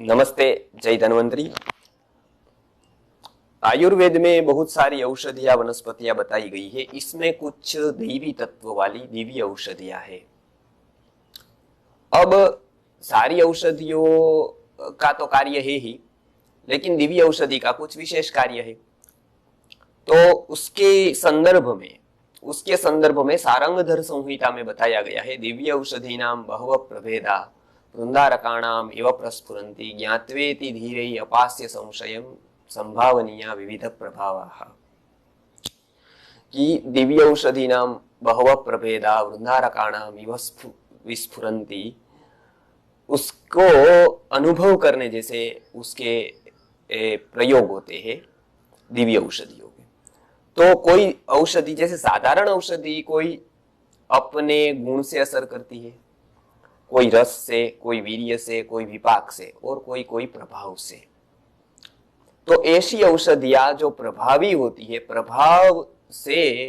नमस्ते, जय धन्वंतरी। आयुर्वेद में बहुत सारी औषधियां वनस्पतियां बताई गई है। इसमें कुछ दैवी तत्व वाली दिव्य औषधियां है। अब सारी औषधियों का तो कार्य है ही, लेकिन दिव्य औषधि का कुछ विशेष कार्य है। तो उसके संदर्भ में सारंगधर संहिता में बताया गया है, दिव्य औषधि नाम बहव प्रभेदा वृंदारकाणाम इव प्रस्फुरन्ति ज्ञात्वेति धीरे अपास्य संशयम संभावनीय विविध प्रभावाः। कि दिव्य औषधि नाम बहव प्रभेदा वृंदारकाणाम इव विस्फुरन्ति, उसको अनुभव करने जैसे उसके प्रयोग होते हैं दिव्य औषधियों के। तो कोई औषधि जैसे साधारण औषधि कोई अपने गुण से असर करती है, कोई रस से, कोई वीर्य से, कोई विपाक से, और कोई प्रभाव से। तो ऐसी औषधियां जो प्रभावी होती है, प्रभाव से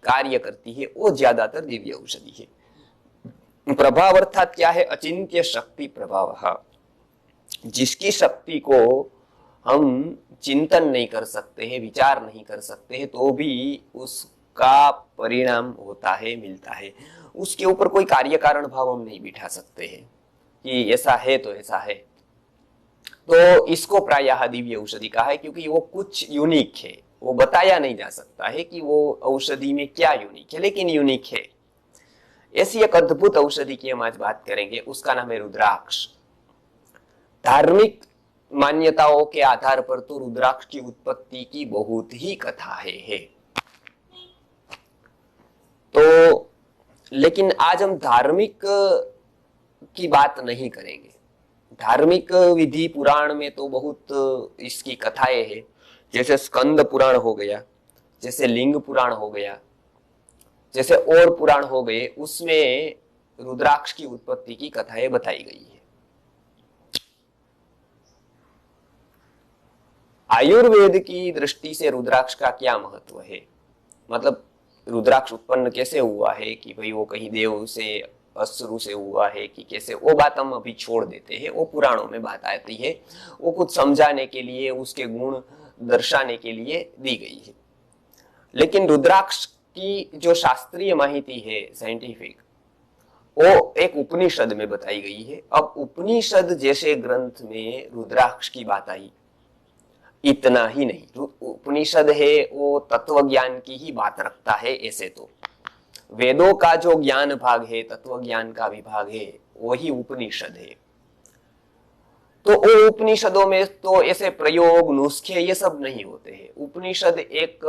कार्य करती है, वो ज्यादातर दिव्य औषधि है। प्रभाव अर्थात क्या है? अचिंत्य शक्ति प्रभाव, जिसकी शक्ति को हम चिंतन नहीं कर सकते हैं, विचार नहीं कर सकते हैं, तो भी उसका परिणाम होता है, मिलता है। उसके ऊपर कोई कार्य कारण भाव हम नहीं बिठा सकते हैं कि ऐसा है तो ऐसा है। तो इसको प्रायः दिव्य औषधि कहा है, क्योंकि वो कुछ यूनिक है। वो बताया नहीं जा सकता है कि वो औषधि में क्या यूनिक है, लेकिन यूनिक है। ऐसी एक अद्भुत औषधि की हम आज बात करेंगे, उसका नाम है रुद्राक्ष। धार्मिक मान्यताओं के आधार पर तो रुद्राक्ष की उत्पत्ति की बहुत ही कथा है। तो लेकिन आज हम धार्मिक की बात नहीं करेंगे। धार्मिक विधि पुराण में तो बहुत इसकी कथाएं हैं, जैसे स्कंद पुराण हो गया, जैसे लिंग पुराण हो गया, जैसे और पुराण हो गए, उसमें रुद्राक्ष की उत्पत्ति की कथाएं बताई गई है। आयुर्वेद की दृष्टि से रुद्राक्ष का क्या महत्व है, मतलब रुद्राक्ष उत्पन्न कैसे हुआ है, कि भाई वो कहीं देव से, अश्रु से हुआ है कि कैसे, वो बात हम अभी छोड़ देते हैं। वो पुराणों में बात आती है, वो कुछ समझाने के लिए, उसके गुण दर्शाने के लिए दी गई है। लेकिन रुद्राक्ष की जो शास्त्रीय माहिती है, साइंटिफिक, वो एक उपनिषद में बताई गई है। अब उपनिषद जैसे ग्रंथ में रुद्राक्ष की बात आई, इतना ही नहीं। उपनिषद है वो तत्व ज्ञान की ही बात रखता है। ऐसे तो वेदों का जो ज्ञान भाग है, तत्व ज्ञान का विभाग है, वही उपनिषद है। तो वो उपनिषदों में तो ऐसे प्रयोग, नुस्खे, ये सब नहीं होते हैं। उपनिषद एक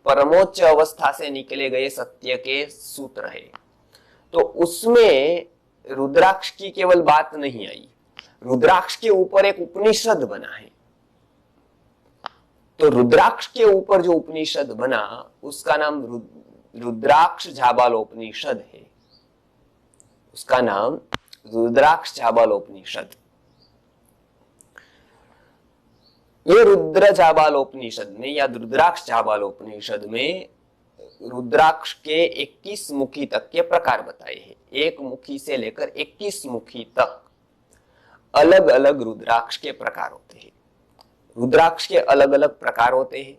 परमोच्च अवस्था से निकले गए सत्य के सूत्र है। तो उसमें रुद्राक्ष की केवल बात नहीं आई, रुद्राक्ष के ऊपर एक उपनिषद बना है। तो रुद्राक्ष के ऊपर जो उपनिषद बना, उसका नाम रुद्राक्ष झाबालोपनिषद है। उसका नाम रुद्राक्ष झाबालोपनिषद। ये रुद्र झाबालोपनिषद में या रुद्राक्ष झाबालोपनिषद में रुद्राक्ष के 21 मुखी तक के प्रकार बताए हैं। एक मुखी से लेकर 21 मुखी तक अलग अलग रुद्राक्ष के प्रकार होते हैं। रुद्राक्ष के अलग अलग प्रकार होते हैं,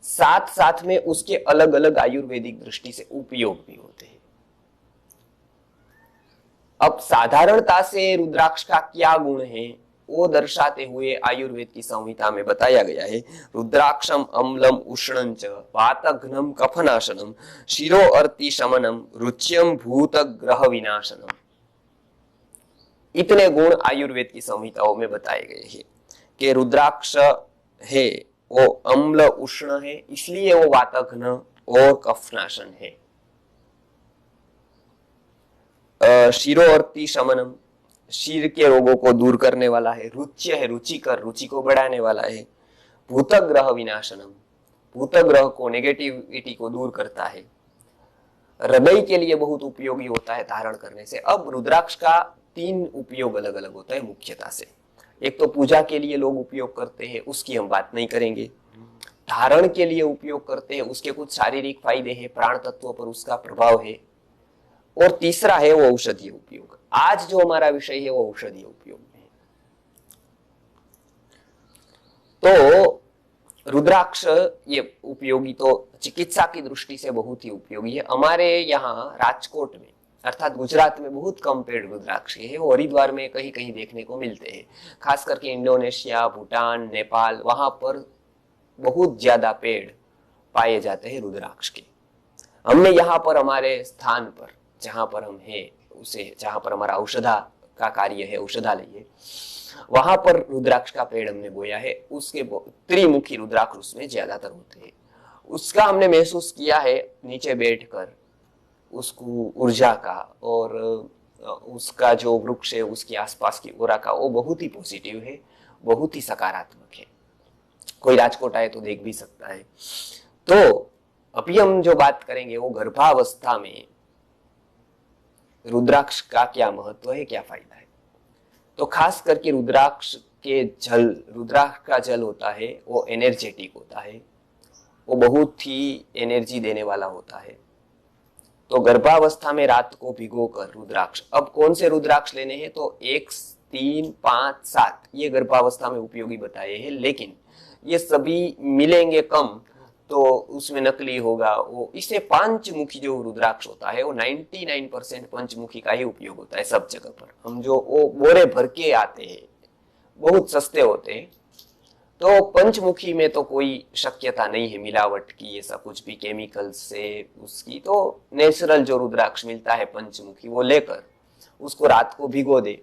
साथ साथ में उसके अलग अलग आयुर्वेदिक दृष्टि से उपयोग भी होते हैं। अब साधारणता से रुद्राक्ष का क्या गुण है, वो दर्शाते हुए आयुर्वेद की संहिता में बताया गया है। रुद्राक्षम अम्लम उष्णंच वातघ्नम कफनाशनम शिरो अर्ति शमनम रुच्यम भूत ग्रह विनाशनम। इतने गुण आयुर्वेद की संहिताओं में बताए गए हैं कि रुद्राक्ष है वो अम्ल उष्ण है, इसलिए वो वातघ्न और कफनाशन है। शिरोअर्ति शमनम, शीर के रोगों को दूर करने वाला है। रुच्य है, रुचिकर, रुचि को बढ़ाने वाला है। भूतग्रह विनाशनम, भूतग्रह को, नेगेटिविटी को दूर करता है। हृदय के लिए बहुत उपयोगी होता है धारण करने से। अब रुद्राक्ष का 3 उपयोग अलग अलग होता है मुख्यता से। एक तो पूजा के लिए लोग उपयोग करते हैं, उसकी हम बात नहीं करेंगे। धारण के लिए उपयोग करते हैं, उसके कुछ शारीरिक फायदे हैं, प्राण तत्वों पर उसका प्रभाव है। और तीसरा है वो औषधीय उपयोग। आज जो हमारा विषय है वो औषधीय उपयोग में है। तो रुद्राक्ष ये उपयोगी तो चिकित्सा की दृष्टि से बहुत ही उपयोगी है। हमारे यहाँ राजकोट में अर्थात गुजरात में बहुत कम पेड़ रुद्राक्ष के हैं, वो हरिद्वार में कहीं कहीं देखने को मिलते हैं। खास करके इंडोनेशिया, भूटान, नेपाल, वहां पर बहुत ज्यादा पेड़ पाए जाते हैं रुद्राक्ष के। हमने यहाँ पर हमारे स्थान पर जहां पर हम हैं, उसे जहां पर हमारा औषधा का कार्य है, औषधालय है, वहां पर रुद्राक्ष का पेड़ हमने बोया है। उसके त्रिमुखी रुद्राक्ष उसमें ज्यादातर होते हैं। उसका हमने महसूस किया है नीचे बैठकर, उसको ऊर्जा का और उसका जो वृक्ष है उसके आसपास की ओरा का, वो बहुत ही पॉजिटिव है, बहुत ही सकारात्मक है। कोई राजकोट आए तो देख भी सकता है। तो अभी हम जो बात करेंगे वो गर्भावस्था में रुद्राक्ष का क्या महत्व है, क्या फायदा है। तो खास करके रुद्राक्ष का जल होता है वो एनर्जेटिक होता है, वो बहुत ही एनर्जी देने वाला होता है। तो गर्भावस्था में रात को भिगोकर रुद्राक्ष, अब कौन से रुद्राक्ष लेने हैं तो 1, 3, 5, 7 ये गर्भावस्था में उपयोगी बताए हैं, लेकिन ये सभी मिलेंगे कम तो उसमें नकली होगा। वो इसे पंचमुखी जो रुद्राक्ष होता है वो 99% पंचमुखी का ही उपयोग होता है सब जगह पर। हम जो वो बोरे भर के आते हैं, बहुत सस्ते होते हैं, तो पंचमुखी में तो कोई शक्यता नहीं है मिलावट की, ऐसा कुछ भी केमिकल से उसकी। तो नेचुरल जो रुद्राक्ष मिलता है पंचमुखी, वो लेकर उसको रात को भिगो दे,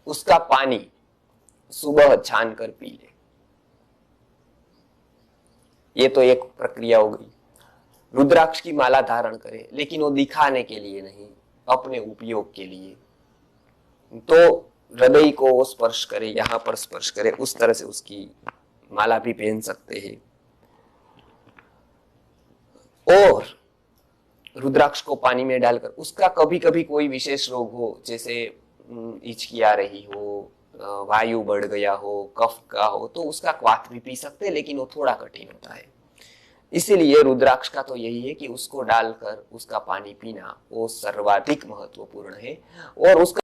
उसका पानी सुबह छान कर पी ले। ये तो एक प्रक्रिया हो गई। रुद्राक्ष की माला धारण करे, लेकिन वो दिखाने के लिए नहीं, अपने उपयोग के लिए। तो हृदय को वो स्पर्श करे, यहाँ पर स्पर्श करे, उस तरह से उसकी माला भी पहन सकते हैं। और रुद्राक्ष को पानी में डालकर उसका कभी कभी कोई विशेष रोग हो, जैसे हिचकी आ रही हो, वायु बढ़ गया हो, कफ का हो, तो उसका क्वाथ भी पी सकते हैं, लेकिन वो थोड़ा कठिन होता है। इसीलिए रुद्राक्ष का तो यही है कि उसको डालकर उसका पानी पीना वो सर्वाधिक महत्वपूर्ण है। और उसका